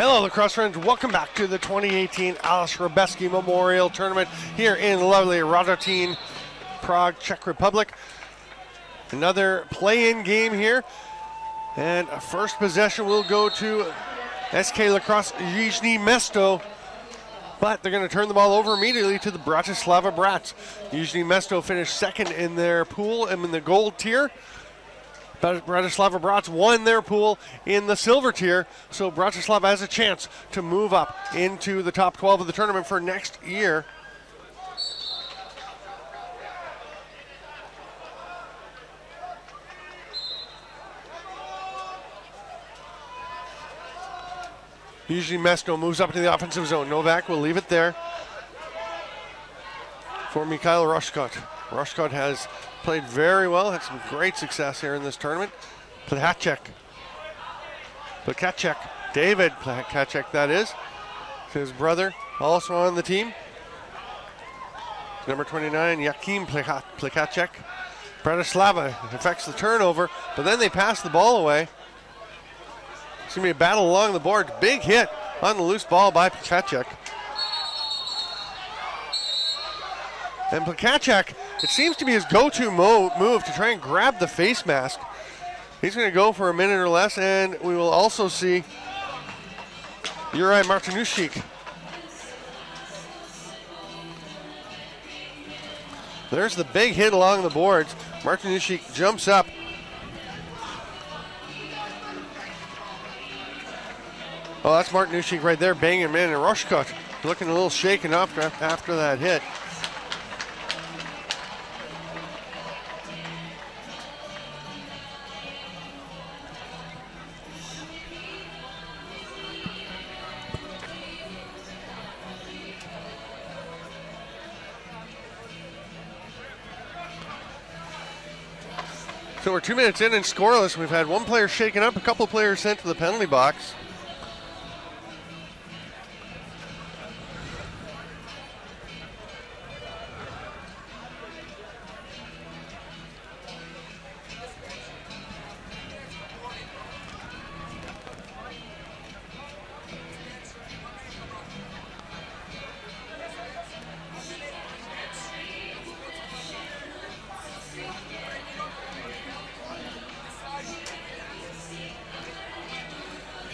Hello, lacrosse friends. Welcome back to the 2018 Aleš Hřebeský Memorial Tournament here in lovely Radotín, Prague, Czech Republic. Another play-in game here, and a first possession will go to SK Lacrosse Jižní Město, but they're going to turn the ball over immediately to the Bratislava Brats. Jižní Město finished second in their pool and in the gold tier. But Bratislava Brats won their pool in the silver tier, so Bratislava has a chance to move up into the top 12 of the tournament for next year. Jižní Město moves up to the offensive zone. Novak will leave it there for Mikhail Roškot. Roškot has played very well, had some great success here in this tournament. Plechacek, David Plechacek, that is. His brother, also on the team. Number 29, Jakim Plechacek. Bratislava affects the turnover, but then they pass the ball away. It's going to be a battle along the board. Big hit on the loose ball by Plechacek. And Plechacek, it seems to be his go-to move to try and grab the face mask. He's going to go for a minute or less, and we will also see Juraj Martinušík. There's the big hit along the boards. Martinušík jumps up. Oh, that's Martinušík right there, banging him in, and Roškot looking a little shaken up after that hit. So we're 2 minutes in and scoreless. We've had one player shaken up, a couple of players sent to the penalty box.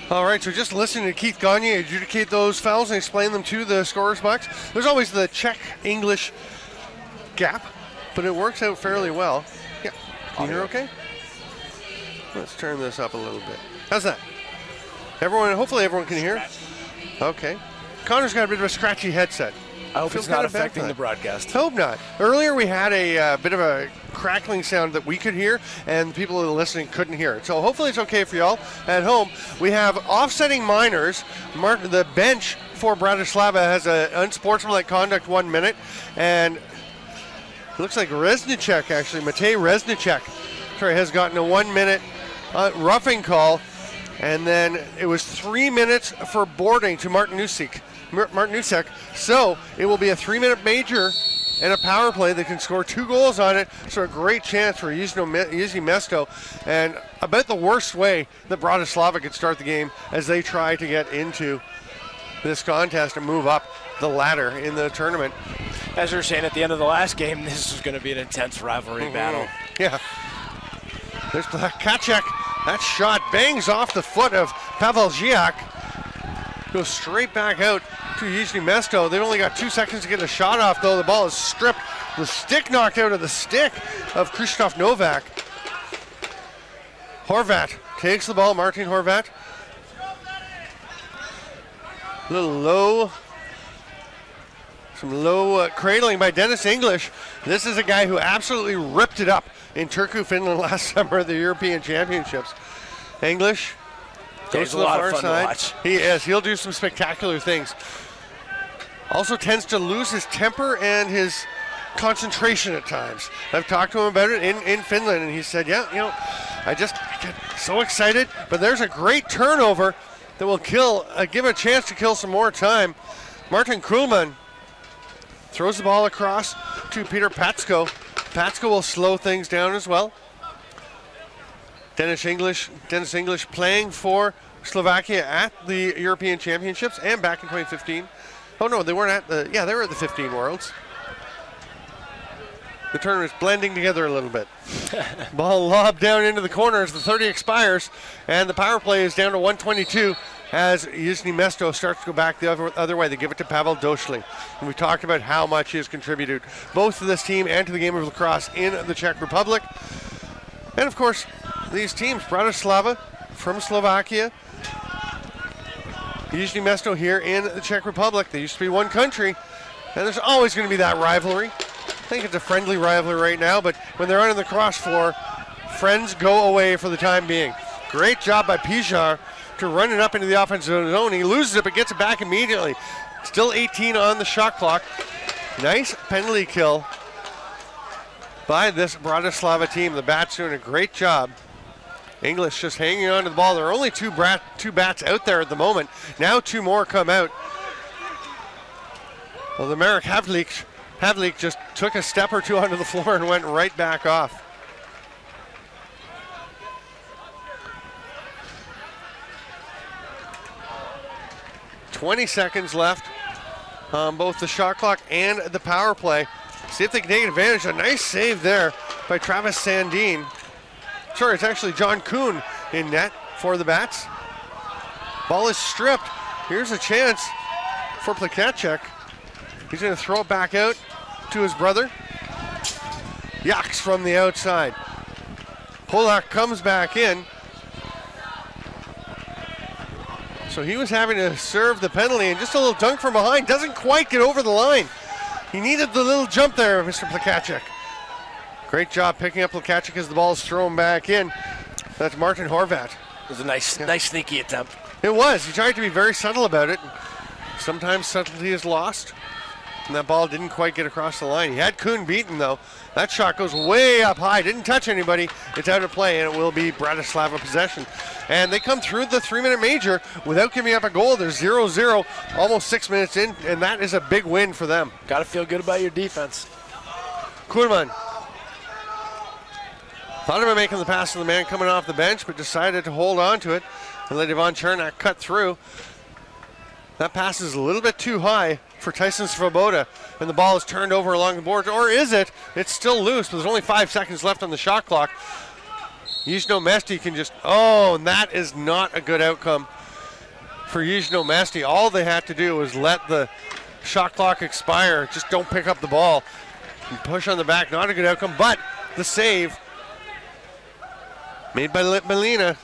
All right, so just listening to Keith Gagne adjudicate those fouls and explain them to the scorer's box. There's always the Czech-English gap, but it works out fairly well. Yeah, can you hear okay? Let's turn this up a little bit. How's that? Hopefully everyone can hear. Okay. Connor's got a bit of a scratchy headset. I hope it's not affecting the broadcast. Hope not. Earlier we had a bit of a crackling sound that we could hear, and the people who are listening couldn't hear it. So hopefully it's okay for y'all at home. We have offsetting minors. The bench for Bratislava has an unsportsmanlike conduct 1 minute, and it looks like Reznicek, actually, Matej Reznicek, has gotten a 1 minute roughing call, and then it was 3 minutes for boarding to Martinušek. So it will be a 3 minute major and a power play that can score 2 goals on it. So a great chance for Jižní Město, and about the worst way that Bratislava could start the game as they try to get into this contest and move up the ladder in the tournament. As you were saying at the end of the last game, this is going to be an intense rivalry battle. Yeah. There's Plechacek. That shot bangs off the foot of Pavel Žižek. Goes straight back out to Jižní Město. They've only got 2 seconds to get the shot off, though. The ball is stripped. The stick knocked out of the stick of Krzysztof Novak. Horvat takes the ball. Martin Horvat. A little low. Some low cradling by Dennis English. This is a guy who absolutely ripped it up in Turku, Finland last summer at the European Championships. English goes to the far side. He is. He'll do some spectacular things. Also tends to lose his temper and his concentration at times. I've talked to him about it in Finland, and he said, yeah, I get so excited, but there's a great turnover that will give a chance to kill some more time. Martin Krulman throws the ball across to Peter Patsko. Patsko will slow things down as well. Dennis English playing for Slovakia at the European Championships and back in 2015. Oh no, they weren't at the, they were at the 15 Worlds. The tournament's blending together a little bit. Ball lobbed down into the corner as the 30 expires, and the power play is down to 122 as Jižní Město starts to go back the other way. They give it to Pavel Došli. And we talked about how much he has contributed both to this team and to the game of lacrosse in the Czech Republic. And of course, these teams, Bratislava from Slovakia, Jižní Město here in the Czech Republic. They used to be one country, and there's always going to be that rivalry. I think it's a friendly rivalry right now, but when they're on the cross floor, friends go away for the time being. Great job by Pijar to run it up into the offensive zone. He loses it, but gets it back immediately. Still 18 on the shot clock. Nice penalty kill by this Bratislava team. The Bats doing a great job. English just hanging on to the ball. There are only two bats out there at the moment. Now two more come out. Well, the Marek Havlik just took a step or two onto the floor and went right back off. .20 seconds left on both the shot clock and the power play. See if they can take advantage. A nice save there by Travis Sandin. Sorry, it's actually John Kuhn in net for the Bats. Ball is stripped. Here's a chance for Plakacek. He's going to throw it back out to his brother. Yaks from the outside. Polak comes back in. So he was having to serve the penalty, and just a little dunk from behind. Doesn't quite get over the line. He needed the little jump there, Mr. Plakacek. Great job picking up Plakacek as the ball is thrown back in. That's Martin Horvat. It was a nice sneaky attempt. It was. He tried to be very subtle about it. Sometimes subtlety is lost, and that ball didn't quite get across the line. He had Kuhn beaten, though. That shot goes way up high. Didn't touch anybody. It's out of play, and it will be Bratislava possession. And they come through the 3-minute major without giving up a goal. They're 0-0, almost 6 minutes in, and that is a big win for them. Got to feel good about your defense. Kurman thought about making the pass to the man coming off the bench, but decided to hold on to it and let Ivan Chernak cut through. That pass is a little bit too high for Tyson Svoboda, and the ball is turned over along the boards. Or is it? It's still loose, but there's only 5 seconds left on the shot clock. Jižní Město can just, and that is not a good outcome for Jižní Město. All they had to do was let the shot clock expire. Just don't pick up the ball and push on the back. Not a good outcome, but the save made by Melina.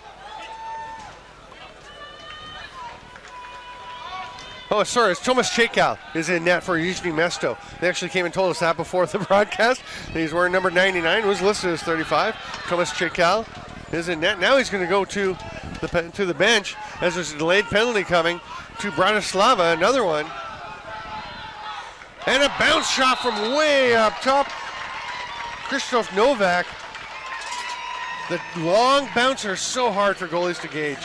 Oh, sorry, it's Tomas Chekal is in net for Jižní Město. They actually came and told us that before the broadcast. He's wearing number 99, was listed as 35. Tomas Chekal is in net. Now he's going to go to the bench as there's a delayed penalty coming to Bratislava, another one. And a bounce shot from way up top. Krzysztof Novak. The long bouncer is so hard for goalies to gauge.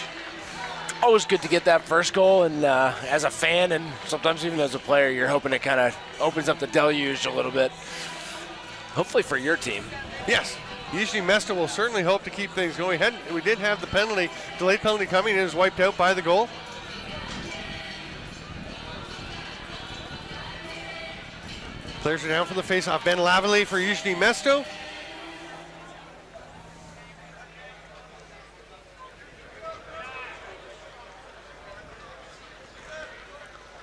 Always good to get that first goal, and as a fan and sometimes even as a player, you're hoping it kind of opens up the deluge a little bit. Hopefully for your team. Yes, Jižní Město will certainly hope to keep things going. We did have the delayed penalty coming, and it was wiped out by the goal. Players are down for the face-off. Ben Lavalley for Jižní Město.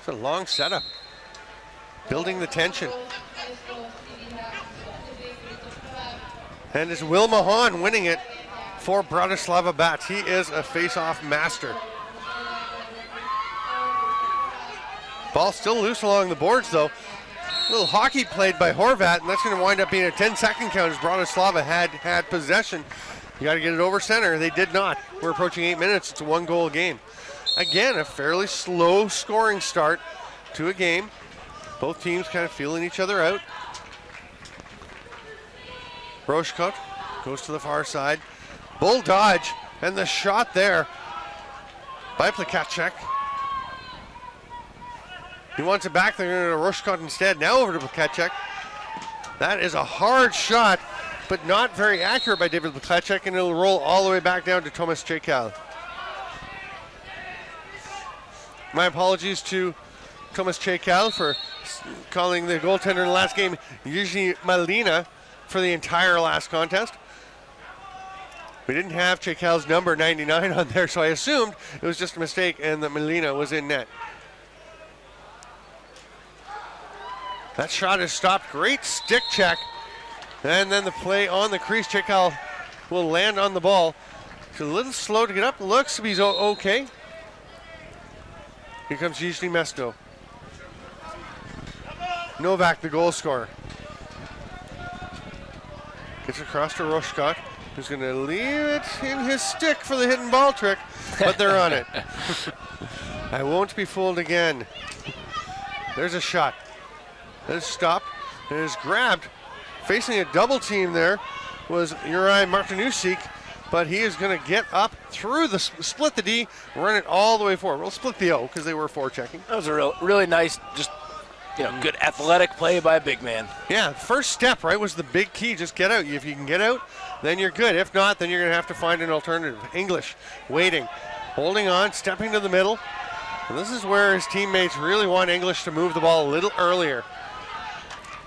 It's a long setup, building the tension. And it's Will Mahan winning it for Bratislava Bats. He is a face-off master. Ball still loose along the boards, though. A little hockey played by Horvat, and that's going to wind up being a 10-second count as Bratislava had possession. You got to get it over center. They did not. We're approaching 8 minutes. It's a one-goal game. Again, a fairly slow scoring start to a game. Both teams kind of feeling each other out. Roshkot goes to the far side. Bull dodge, and the shot there by Plakacek. He wants it back there to Roshkot instead. Now over to Plakacek. That is a hard shot, but not very accurate by David Plakacek, and it'll roll all the way back down to Tomas Chekal. My apologies to Thomas Chekal for calling the goaltender in the last game Jiří Malina for the entire last contest. We didn't have Chekal's number 99 on there, so I assumed it was just a mistake and that Malina was in net. That shot is stopped. Great stick check. And then the play on the crease. Chekal will land on the ball. He's a little slow to get up. Looks to be okay. Here comes Jižní Město. Novak, the goal scorer. Gets across to Roškot, who's going to leave it in his stick for the hidden ball trick, but they're on it. I won't be fooled again. There's a shot. That is stopped and is grabbed. Facing a double team there was Juraj Martinusik, but he is going to get up through the split the D, run it all the way forward. We'll split the O because they were forechecking. That was a really nice, just good athletic play by a big man. Yeah, first step, right, was the big key. Just get out. If you can get out, then you're good. If not, then you're going to have to find an alternative. English, waiting, holding on, stepping to the middle. And this is where his teammates really want English to move the ball a little earlier.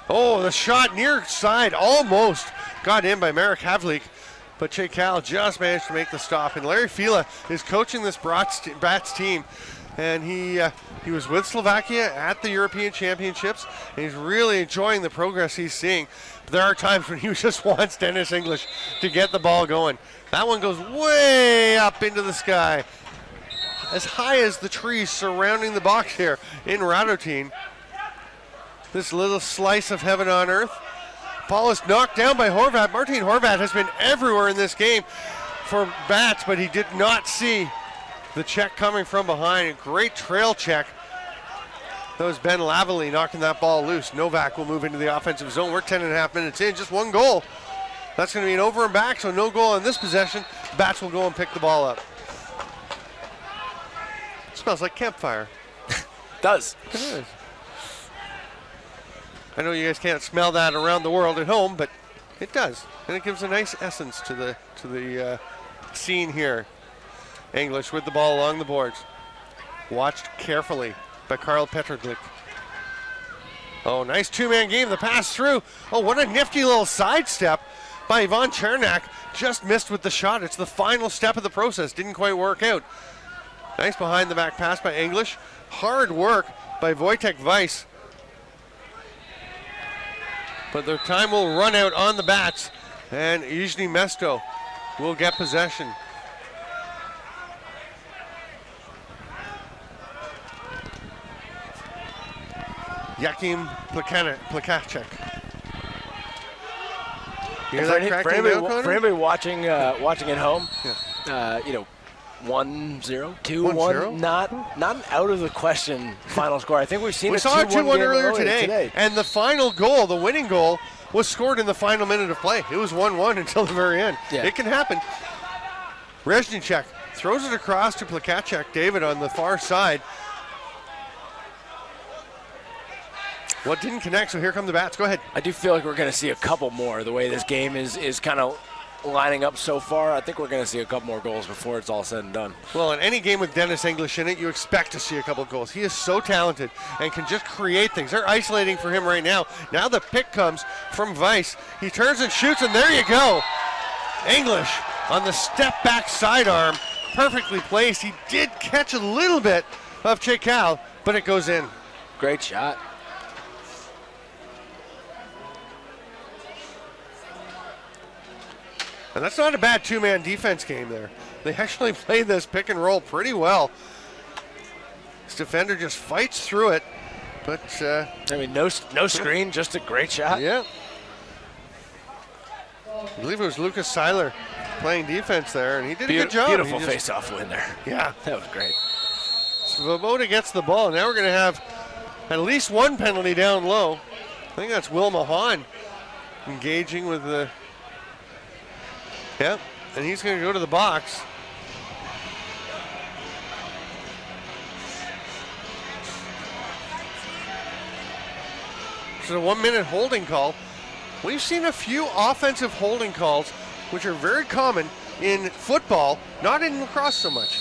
Oh, the shot near side almost got in by Marek Havlik, but Chekal just managed to make the stop. And Larry Fila is coaching this Brats team, and he was with Slovakia at the European Championships, and he's really enjoying the progress he's seeing. But there are times when he just wants Dennis English to get the ball going. That one goes way up into the sky, as high as the trees surrounding the box here in Radotín. This little slice of heaven on earth. Ball is knocked down by Horvat. Martin Horvat has been everywhere in this game for Bats, but he did not see the check coming from behind. A great trail check. That was Ben Lavalley knocking that ball loose. Novak will move into the offensive zone. We're 10.5 minutes in, just one goal. That's going to be an over and back, so no goal on this possession. Bats will go and pick the ball up. It smells like campfire. Does. It is. I know you guys can't smell that around the world at home, but it does, and it gives a nice essence to the scene here. English with the ball along the boards, watched carefully by Karl Petroglic. Oh, nice two-man game. The pass through. Oh, what a nifty little sidestep by Ivan Chernak. Just missed with the shot. It's the final step of the process. Didn't quite work out. Nice behind-the-back pass by English. Hard work by Wojtek Weiss. But their time will run out on the Bats, and Jižní Město will get possession. Jakim Plakacek. For anybody watching at home, yeah. 1-0, 2-1, not an out of the question final score. I think we saw a 2-1 earlier today. And the final goal, the winning goal, was scored in the final minute of play. It was 1-1 until the very end. Yeah. It can happen. Reznicek throws it across to Plakacek. David on the far side. What didn't connect, so here come the Bats. Go ahead. I do feel like we're going to see a couple more the way this game is kind of lining up so far. I think we're going to see a couple more goals before it's all said and done. Well, in any game with Dennis English in it, you expect to see a couple of goals. He is so talented and can just create things. They're isolating for him right now. Now the pick comes from Weiss. He turns and shoots, and there you go. English on the step-back sidearm, perfectly placed. He did catch a little bit of Chekal, but it goes in. Great shot. And that's not a bad two-man defense game there. They actually played this pick and roll pretty well. This defender just fights through it, but no screen, just a great shot. Yeah. I believe it was Lucas Seiler playing defense there, and he did a good job. Beautiful face-off win there. Yeah. That was great. Svoboda gets the ball. Now we're going to have at least one penalty down low. I think that's Will Mahan engaging with the... Yep, and he's going to go to the box. This is a 1-minute holding call. We've seen a few offensive holding calls, which are very common in football, not in lacrosse so much.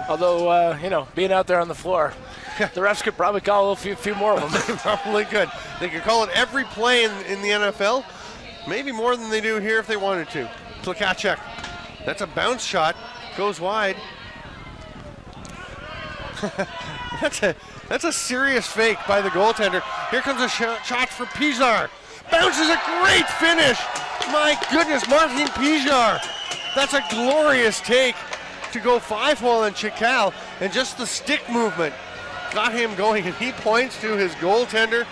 Although, being out there on the floor, the refs could probably call a few more of them. They probably could. They could call it every play in the NFL, maybe more than they do here if they wanted to. Tlakacek. That's a bounce shot. Goes wide. That's a serious fake by the goaltender. Here comes a shot for Pijar. Bounces, a great finish. My goodness, Martin Pijar. That's a glorious take to go 5-hole on Chikal, and just the stick movement got him going, and he points to his goaltender,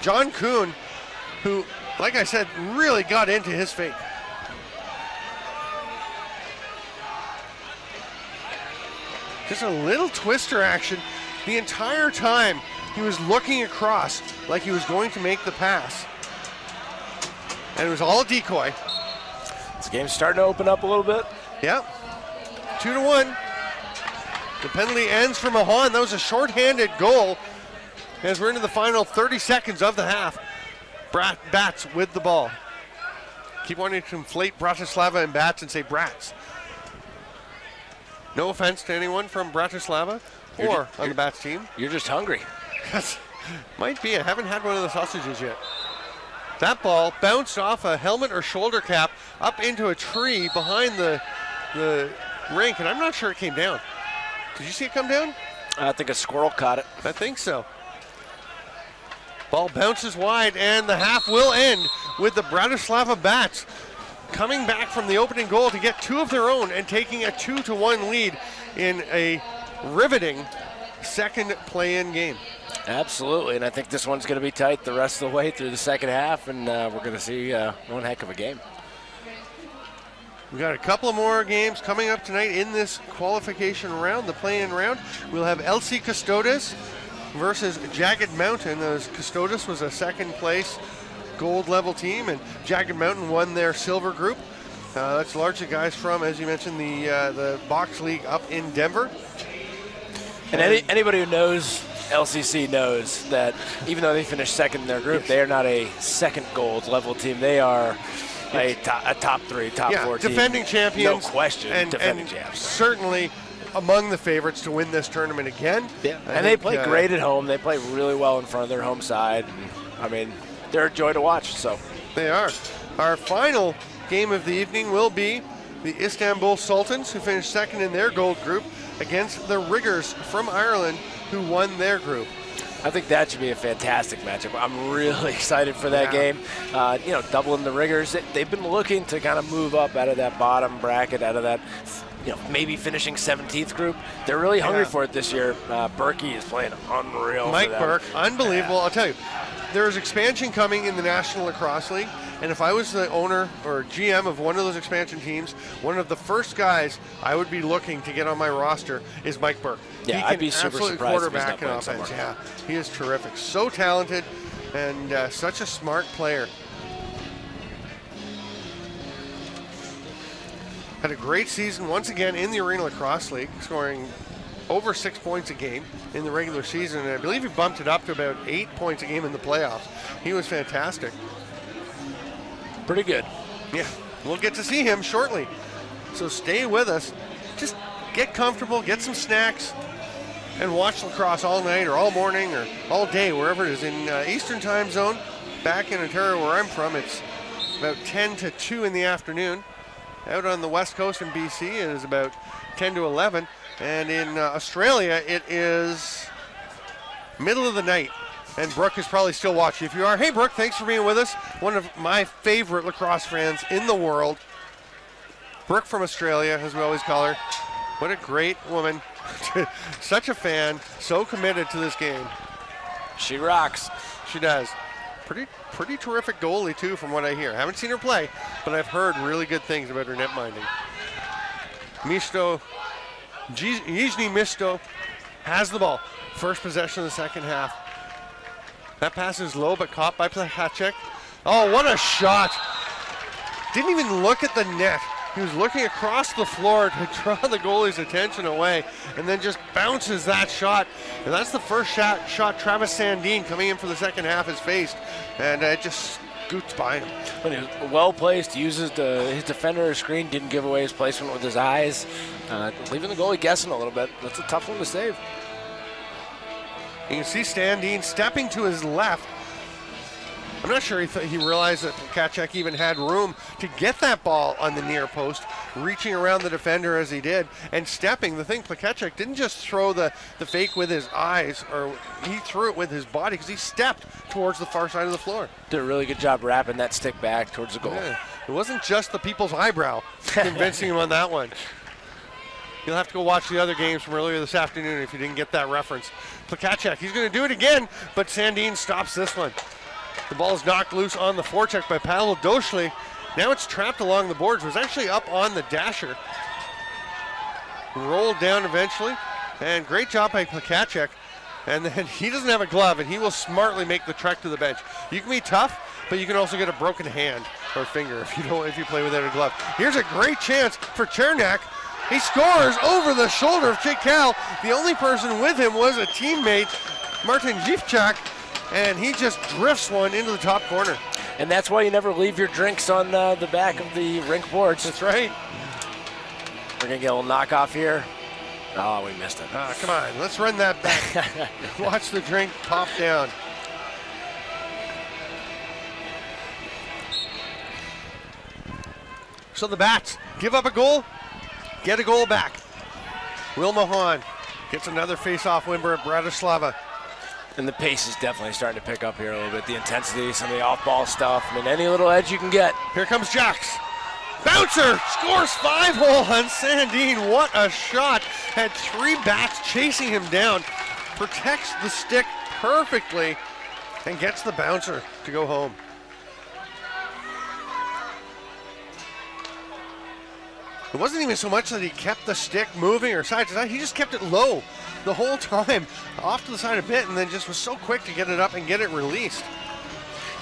John Kuhn, who, like I said, really got into his fake. Just a little twister action the entire time. He was looking across like he was going to make the pass. And it was all a decoy. This game's starting to open up a little bit. Yeah. 2-1. The penalty ends for Mahan. That was a shorthanded goal as we're into the final 30 seconds of the half. Bats with the ball. Keep wanting to conflate Bratislava and Bats and say Brats. No offense to anyone from Bratislava or on the Bats team. You're just hungry. Might be. I haven't had one of the sausages yet. That ball bounced off a helmet or shoulder cap up into a tree behind the rink, and I'm not sure it came down. Did you see it come down? I think a squirrel caught it. I think so. Ball bounces wide, and the half will end with the Bratislava Bats coming back from the opening goal to get two of their own and taking a 2-1 lead in a riveting second play-in game. Absolutely, and I think this one's going to be tight the rest of the way through the second half, and we're going to see one heck of a game. We've got a couple of more games coming up tonight in this qualification round, the play-in round. We'll have LC Custodes versus Jagged Mountain, as Custodes was a second place gold level team, and Jagged Mountain won their silver group. That's largely guys from, as you mentioned, the box league up in Denver. And anybody who knows LCC knows that even though they finished second in their group, they are not a second gold level team. They are a top 3, top 4 team. Defending champions. No question, defending champs. Certainly among the favorites to win this tournament again. Yeah. And they play great at home. They play really well in front of their home side. I mean, they're a joy to watch. So they are. Our final game of the evening will be the Istanbul Sultans, who finished second in their gold group, against the Riggers from Ireland, who won their group. I think that should be a fantastic matchup. I'm really excited for that game. Doubling the Riggers, they've been looking to kind of move up out of that bottom bracket, out of that, maybe finishing 17th group. They're really hungry for it this year. Berkey is playing unreal. Mike Burke, unbelievable. I'll tell you, there's expansion coming in the National Lacrosse League, and if I was the owner or GM of one of those expansion teams, one of the first guys I would be looking to get on my roster is Mike Burke. Yeah, I'd be super surprised quarterback and offense. Yeah, he is terrific. So talented and such a smart player. Had a great season once again in the Arena Lacrosse League, scoring over 6 points a game in the regular season, and I believe he bumped it up to about 8 points a game in the playoffs. He was fantastic. Pretty good. Yeah, we'll get to see him shortly. So stay with us. Just get comfortable, get some snacks, and watch lacrosse all night or all morning or all day, wherever it is. In Eastern time zone, back in Ontario where I'm from, it's about 10 to 2 in the afternoon. Out on the west coast in BC, it is about 10 to 11. And in Australia, it is middle of the night. And Brooke is probably still watching. If you are, hey, Brooke, thanks for being with us. One of my favorite lacrosse fans in the world. Brooke from Australia, as we always call her. What a great woman. Such a fan, so committed to this game. She rocks. She does. Pretty terrific goalie, too, from what I hear. Haven't seen her play, but I've heard really good things about her net minding. Jižní Město has the ball. First possession of the second half. That pass is low, but caught by Plachacek. Oh, what a shot. Didn't even look at the net. He was looking across the floor to draw the goalie's attention away, and then just bounces that shot. And that's the first shot Travis Sandin, coming in for the second half, has faced. And it just scoots by him. But he was well placed, uses his defender screen, didn't give away his placement with his eyes, leaving the goalie guessing a little bit. That's a tough one to save. You can see Stan Dean stepping to his left. I'm not sure he realized that Plakacek even had room to get that ball on the near post, reaching around the defender as he did, and stepping. The thing, Plakacek didn't just throw the fake with his eyes, or he threw it with his body because he stepped towards the far side of the floor. Did a really good job wrapping that stick back towards the goal. Yeah. It wasn't just the people's eyebrow convincing him on that one. You'll have to go watch the other games from earlier this afternoon if you didn't get that reference. Plakacek, he's going to do it again, but Sandin stops this one. The ball is knocked loose on the forecheck by Pavel Doshli. Now it's trapped along the boards. It was actually up on the dasher. Rolled down eventually. And great job by Plakacek. And then he doesn't have a glove, and he will smartly make the trek to the bench. You can be tough, but you can also get a broken hand or finger if you play without a glove. Here's a great chance for Chernak. He scores over the shoulder of Jake Cal. The only person with him was a teammate, Martin Zivchak, and he just drifts one into the top corner. And that's why you never leave your drinks on the back of the rink boards. That's right. We're going to get a little knockoff here. Oh, we missed it. Come on, let's run that back. Watch the drink pop down. So the Bats give up a goal, get a goal back. Will Mahan gets another face-off win at Bratislava. And the pace is definitely starting to pick up here a little bit. The intensity, some of the off-ball stuff. I mean, any little edge you can get. Here comes Jacks. Bouncer scores 5-hole on Sandin. What a shot. Had 3 Bats chasing him down. Protects the stick perfectly and gets the bouncer to go home. It wasn't even so much that he kept the stick moving or side to side. He just kept it low the whole time, off to the side a bit, and then just was so quick to get it up and get it released.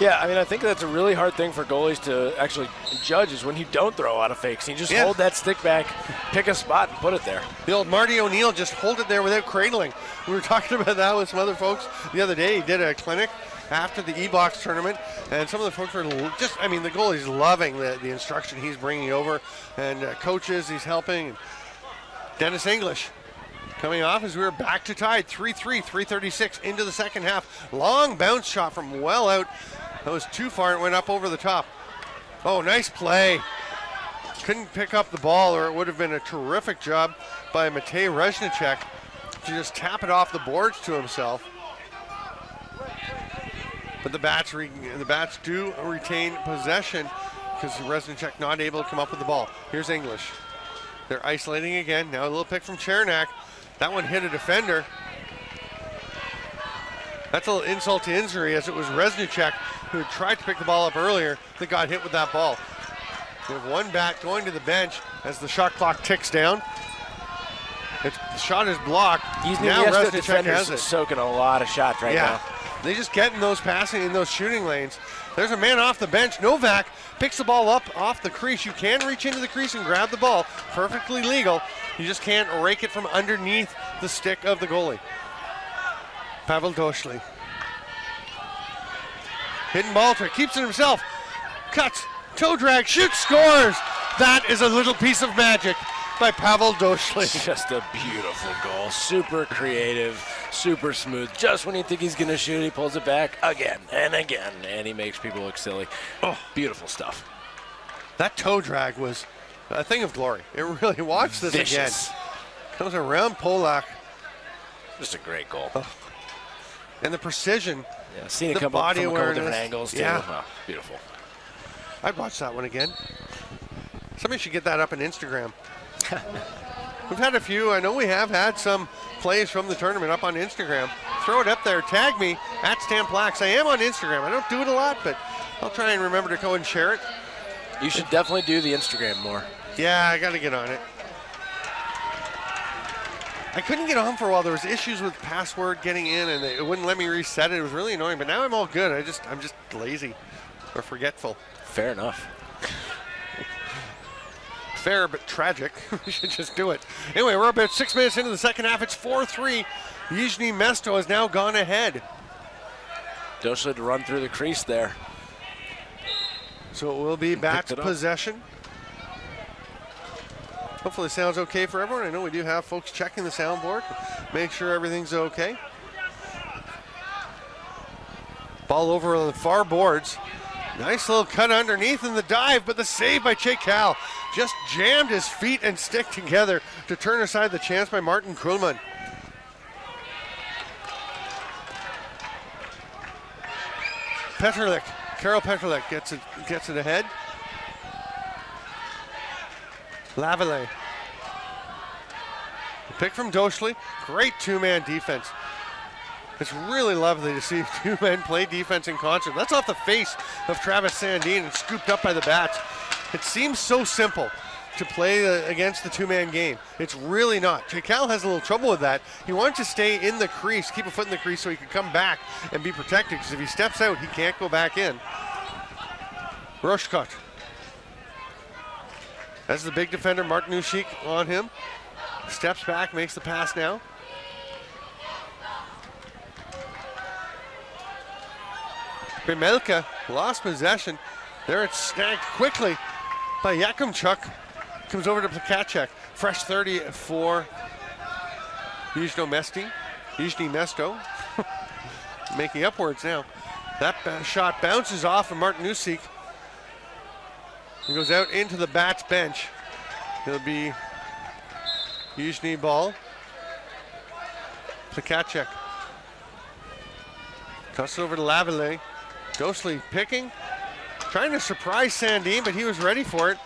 Yeah, I mean, I think that's a really hard thing for goalies to actually judge is when you don't throw out of fakes. You just hold that stick back, pick a spot, and put it there. The old Marty O'Neill just hold it there without cradling. We were talking about that with some other folks the other day. He did a clinic after the E-Box tournament, and some of the folks were just, I mean, the goalie's loving the instruction he's bringing over, and coaches he's helping. Dennis English coming off as we were back to tied, 3-3, 3:36 into the second half. Long bounce shot from well out. That was too far, it went up over the top. Oh, nice play. Couldn't pick up the ball, or it would have been a terrific job by Matej Reznicek to just tap it off the boards to himself. But the Bats do retain possession because Reznicek not able to come up with the ball. Here's English. They're isolating again. Now a little pick from Chernak. That one hit a defender. That's a little insult to injury, as it was Reznicek who had tried to pick the ball up earlier that got hit with that ball. We have one Bat going to the bench as the shot clock ticks down. The shot is blocked. Now Reznicek has it. Soaking a lot of shots right now. They just get in those passing, in those shooting lanes. There's a man off the bench. Novak picks the ball up off the crease. You can reach into the crease and grab the ball. Perfectly legal. You just can't rake it from underneath the stick of the goalie. Pavel Doshli. Hidden ball trick. Keeps it himself. Cuts. Toe drag. Shoots. Scores. That is a little piece of magic by Pavel Doshli. Just a beautiful goal. Super creative, super smooth. Just when you think he's going to shoot, he pulls it back again and again, and he makes people look silly. Oh, beautiful stuff. That toe drag was a thing of glory. It really, watch this vicious. Again. Comes around Polak. Just a great goal. Oh. And the precision. Yeah, seen it come up from a couple different angles, too. Yeah. Wow, beautiful. I'd watch that one again. Somebody should get that up on Instagram. We've had a few. I know we have had some plays from the tournament up on Instagram. Throw it up there. Tag me at StanPlax. I am on Instagram. I don't do it a lot, but I'll try and remember to go and share it. You should definitely do the Instagram more. Yeah, I got to get on it. I couldn't get on for a while. There was issues with password getting in, and it wouldn't let me reset it. It was really annoying, but now I'm all good. I'm just lazy or forgetful. Fair enough. Fair but tragic. We should just do it. Anyway, we're about 6 minutes into the second half. It's 4-3. Jižní Město has now gone ahead. Doshli to run through the crease there. So it will be Bats possession. Hopefully it sounds okay for everyone. I know we do have folks checking the soundboard. Make sure everything's okay. Ball over on the far boards. Nice little cut underneath in the dive, but the save by Chekal. Just jammed his feet and stick together to turn aside the chance by Martin Krulman. Petrlik, Karol Petrlik gets it ahead. Lavallee. Pick from Doschley. Great two-man defense. It's really lovely to see two men play defense in concert. That's off the face of Travis Sandin and scooped up by the Bats. It seems so simple to play against the two-man game. It's really not. Chekal has a little trouble with that. He wanted to stay in the crease, keep a foot in the crease so he could come back and be protected, because if he steps out, he can't go back in. Rochkot. That's the big defender, Mark Nushik, on him. Steps back, makes the pass now. Bimelka lost possession. There it's snagged quickly by Yakimchuk. Comes over to Plakacek. Fresh 30 for Jižní Město. Making upwards now. That shot bounces off of Martin Nushik. He goes out into the Bats bench. It'll be Jižní ball. Plakacek. Toss over to Lavallee. Doschley picking, trying to surprise Sandin, but he was ready for it.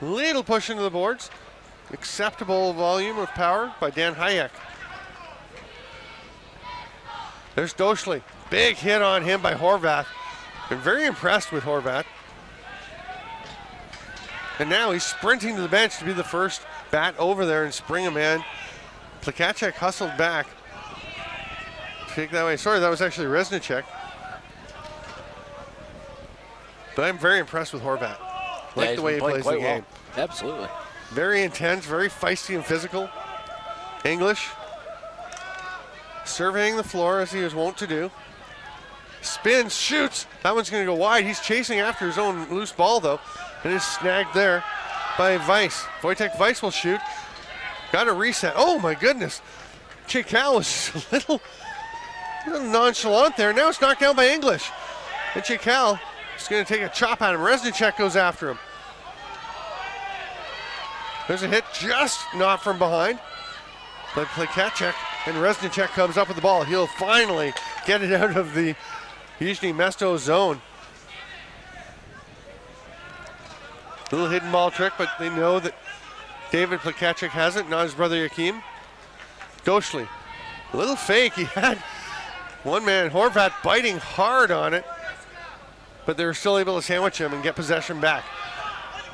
Little push into the boards. Acceptable volume of power by Dan Hayek. There's Doschley. Big hit on him by Horvath. Been very impressed with Horvath. And now he's sprinting to the bench to be the first Bat over there and spring a man. Plakacek hustled back. Take that way. Sorry, that was actually Reznicek. But I'm very impressed with Horvat. Like the way he plays the game. Well. Absolutely. Very intense, very feisty and physical. English. Surveying the floor as he is wont to do. Spins, shoots. That one's going to go wide. He's chasing after his own loose ball, though. And is snagged there by Weiss. Wojtek Weiss will shoot. Got a reset. Oh, my goodness. Chekal was a little nonchalant there. Now it's knocked down by English. And Chekal is going to take a chop at him. Reznicek goes after him. There's a hit just not from behind. But Plakacek and Reznicek comes up with the ball. He'll finally get it out of the Jižní Město zone. Little hidden ball trick, but they know that David Plakacek has it, not his brother Joachim. Doschley, a little fake. He had one man, Horvat, biting hard on it, but they were still able to sandwich him and get possession back.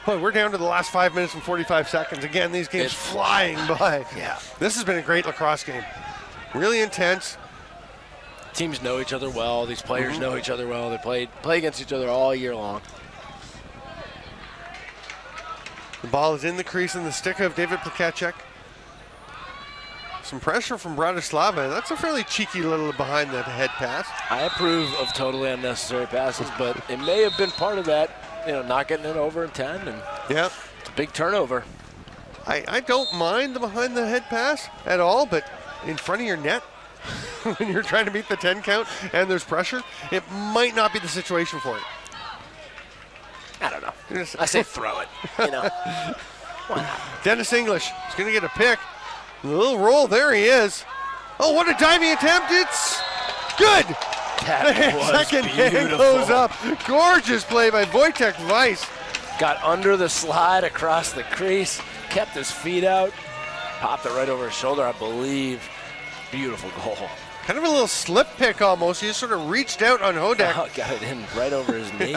Boy, we're down to the last 5 minutes and 45 seconds. Again, these games flying by. Yeah. This has been a great lacrosse game. Really intense. Teams know each other well. These players know each other well. They play against each other all year long. The ball is in the crease in the stick of David Plakacek. Some pressure from Bratislava. That's a fairly cheeky little behind the head pass. I approve of totally unnecessary passes, but it may have been part of that, not getting it over in 10. And yeah, it's a big turnover. I don't mind the behind the head pass at all, but in front of your net, when you're trying to beat the 10 count and there's pressure, it might not be the situation for it. I don't know. I say throw it, Why not? Dennis English is going to get a pick. A little roll. There he is. Oh, what a diving attempt. It's good. That second hand goes up. Gorgeous play by Wojtek Weiss. Got under the slide across the crease, kept his feet out, popped it right over his shoulder, I believe. Beautiful goal. Kind of a little slip pick almost. He just sort of reached out on Hodek. Oh, got it in right over his knee.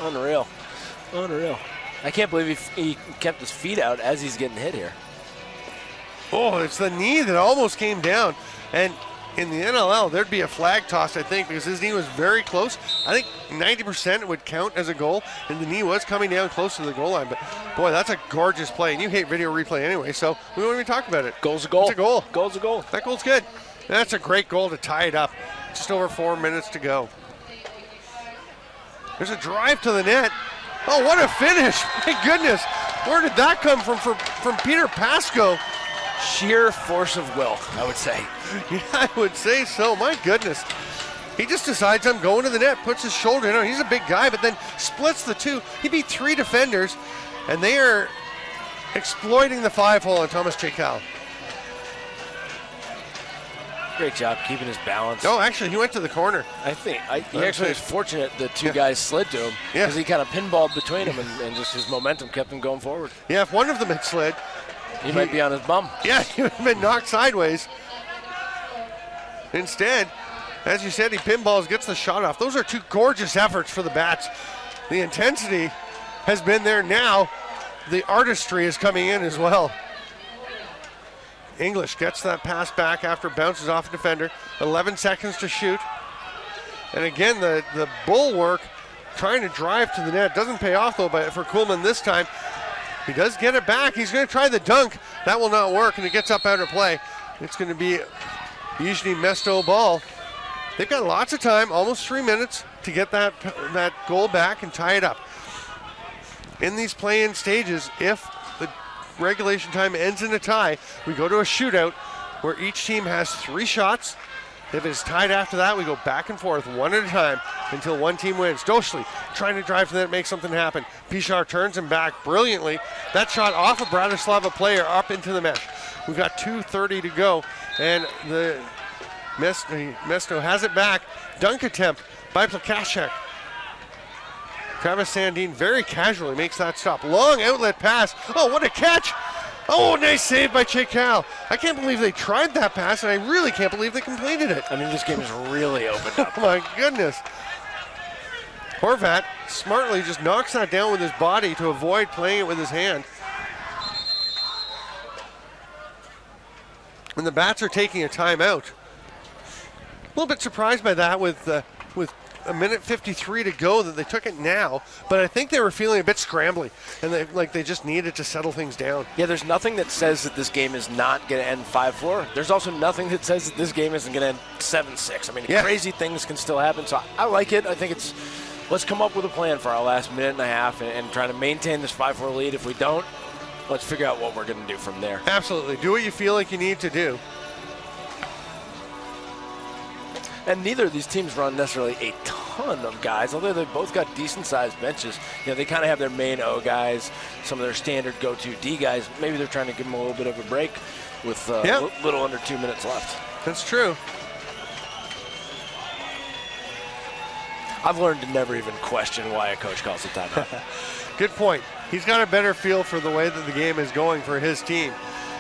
Unreal. Unreal. I can't believe he kept his feet out as he's getting hit here. Oh, it's the knee that almost came down. And in the NLL, there'd be a flag toss, I think, because his knee was very close. I think 90% would count as a goal, and the knee was coming down close to the goal line. But, boy, that's a gorgeous play. And you hate video replay anyway, so we won't even talk about it. Goal's a goal. It's a goal. Goal's a goal. That goal's good. And that's a great goal to tie it up. Just over 4 minutes to go. There's a drive to the net. Oh, what a finish. My goodness. Where did that come from Peter Pasco? Sheer force of will, I would say. Yeah, I would say so. My goodness. He just decides I'm going to the net, puts his shoulder in. He's a big guy, but then splits the two. He beat 3 defenders, and they are exploiting the 5-hole on Thomas Chekal. Great job keeping his balance. Oh, actually, he went to the corner. I think he actually was fortunate the two guys slid to him because he kind of pinballed between them, and just his momentum kept him going forward. Yeah, if one of them had slid, he might be on his bum. Yeah, he would have been knocked sideways. Instead, as you said, he pinballs, gets the shot off. Those are two gorgeous efforts for the Bats. The intensity has been there now. The artistry is coming in as well. English gets that pass back after it bounces off a defender. 11 seconds to shoot. And again, the bulwark trying to drive to the net. Doesn't pay off, though, for Kuhlman this time. He does get it back. He's going to try the dunk. That will not work, and it gets up out of play. It's going to be Jižní Město ball. They've got lots of time, almost 3 minutes, to get that goal back and tie it up. In these play-in stages, if the regulation time ends in a tie, we go to a shootout where each team has 3 shots. If it's tied after that, we go back and forth one at a time until one team wins. Doschli trying to drive to that, make something happen. Pichar turns him back brilliantly. That shot off a Bratislava player up into the mesh. We've got 2:30 to go, and the Město has it back. Dunk attempt by Plakashek. Travis Sandin very casually makes that stop. Long outlet pass. Oh, what a catch! Oh, nice save by Chekal. I can't believe they tried that pass, and I really can't believe they completed it. I mean, this game is really opened up. Oh, my goodness. Horvat smartly just knocks that down with his body to avoid playing it with his hand. And the Bats are taking a timeout. A little bit surprised by that with a minute 53 to go that they took it now, but I think they were feeling a bit scrambly, and they just needed to settle things down. Yeah, there's nothing that says that this game is not going to end 5-4. There's also nothing that says that this game isn't going to end 7-6. I mean, crazy things can still happen, so I like it. I think it's, let's come up with a plan for our last minute and a half and try to maintain this 5-4 lead. If we don't, let's figure out what we're going to do from there. Absolutely. Do what you feel like you need to do. And neither of these teams run necessarily a ton of guys, although they've both got decent-sized benches. You know, they kind of have their main O guys, some of their standard go-to D guys. Maybe they're trying to give them a little bit of a break with little under 2 minutes left. That's true. I've learned to never even question why a coach calls a timeout. Good point. He's got a better feel for the way that the game is going for his team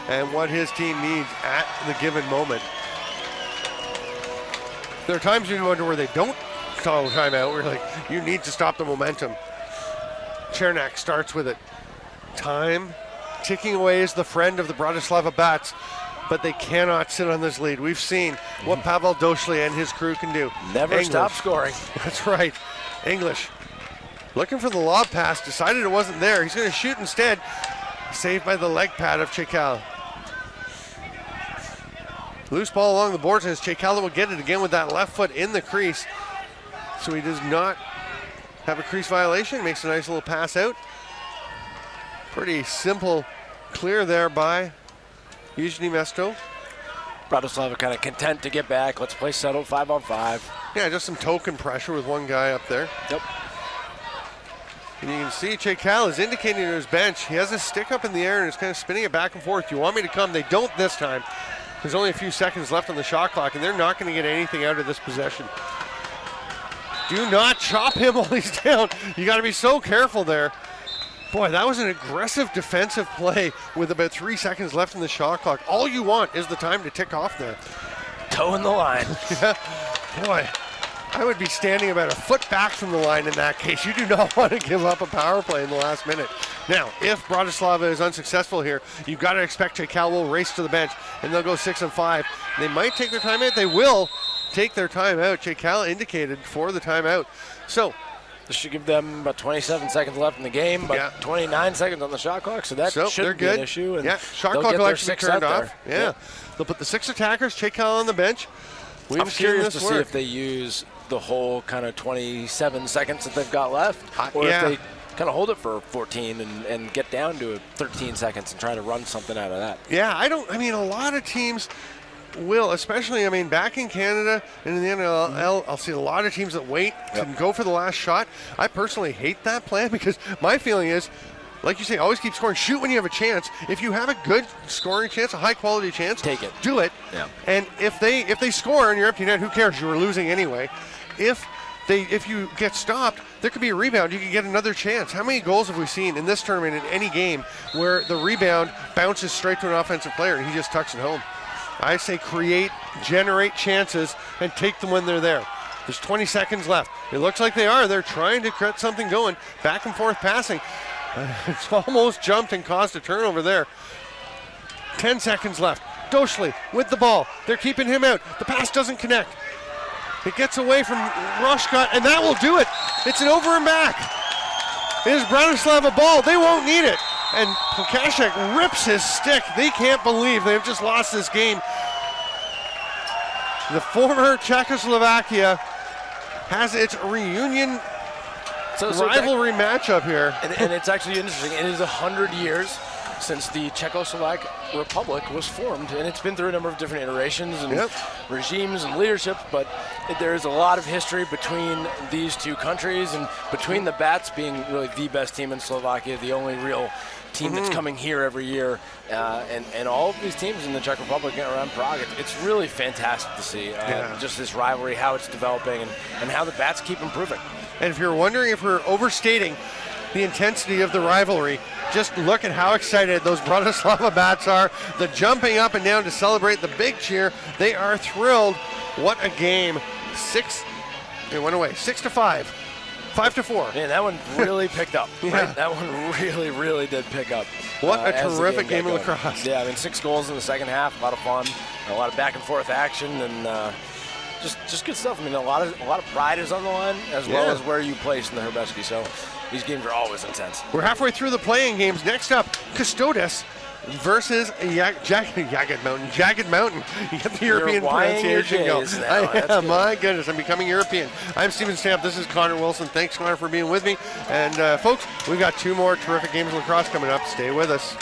and what his team needs at the given moment. There are times you wonder where they don't call a timeout. We're like, you need to stop the momentum. Chernak starts with it. Time ticking away is the friend of the Bratislava Bats, but they cannot sit on this lead. We've seen what Pavel Doschli and his crew can do. Never stop scoring. That's right. English looking for the lob pass, decided it wasn't there. He's going to shoot instead. Saved by the leg pad of Chekal. Loose ball along the boards, and it's Chekal that will get it again with that left foot in the crease. So he does not have a crease violation. Makes a nice little pass out. Pretty simple clear there by Jižní Město. Bratislava kind of content to get back. Let's play settled 5-on-5. Yeah, just some token pressure with one guy up there. Yep. And you can see Chekal is indicating to his bench. He has his stick up in the air and is kind of spinning it back and forth. You want me to come? They don't this time. There's only a few seconds left on the shot clock, and they're not going to get anything out of this possession. Do not chop him while he's down. You got to be so careful there. Boy, that was an aggressive defensive play with about 3 seconds left in the shot clock. All you want is the time to tick off there. Toeing the line. Yeah. Boy, I would be standing about a foot back from the line in that case. You do not want to give up a power play in the last minute. Now, if Bratislava is unsuccessful here, you've got to expect Chekal will race to the bench, and they'll go 6-5. They might take their time out. They will take their time out. Chekal indicated for the timeout. So this should give them about 27 seconds left in the game, about 29 seconds on the shot clock, so that shouldn't be an issue. And shot clock will actually be turned off. Yeah. They'll put the 6 attackers, Chekal on the bench. I'm curious to see if they use the whole kind of 27 seconds that they've got left, or if they kind of hold it for 14 and get down to 13 seconds and try to run something out of that. Yeah, a lot of teams will, especially, back in Canada and in the NLL, I'll see a lot of teams that wait to go for the last shot. I personally hate that plan because my feeling is, like you say, always keep scoring. Shoot when you have a chance. If you have a good scoring chance, a high-quality chance, take it. Do it. Yeah. And if they score and you're empty net, who cares? You were losing anyway. If you get stopped, there could be a rebound. You could get another chance. How many goals have we seen in this tournament in any game where the rebound bounces straight to an offensive player and he just tucks it home? I say generate chances, and take them when they're there. There's 20 seconds left. It looks like they are. They're trying to get something going. Back and forth passing. It's almost jumped and caused a turnover there. 10 seconds left. Doschley with the ball. They're keeping him out. The pass doesn't connect. It gets away from Roshkot, and that will do it. It's an over and back. It is Bratislava ball. They won't need it. And Pokashek rips his stick. They can't believe they've just lost this game. The former Czechoslovakia has its reunion rivalry matchup here. And it's actually interesting. It is 100 years since the Czechoslovak Republic was formed, and it's been through a number of different iterations and regimes and leadership, but there is a lot of history between these two countries and between the Bats being really the best team in Slovakia, the only real team that's coming here every year, and all of these teams in the Czech Republic and around Prague. It's really fantastic to see just this rivalry, how it's developing, and how the Bats keep improving. And if you're wondering if we're overstating the intensity of the rivalry, just look at how excited those Bratislava Bats are. The jumping up and down to celebrate the big cheer. They are thrilled. What a game. It went away. 6-5. 5-4. Man, that one really picked up. Right? That one really, really did pick up. What a terrific game of lacrosse. Yeah, 6 goals in the second half. A lot of fun. A lot of back and forth action, and just good stuff. A lot of pride is on the line, as well as where you place in the Hřebeský. So these games are always intense. We're halfway through the playing games. Next up, Custodes versus Jagged Mountain. You get the European pronunciation going. My goodness, I'm becoming European. I'm Steven Stamp. This is Connor Wilson. Thanks, Connor, for being with me. And folks, we've got 2 more terrific games of lacrosse coming up. Stay with us.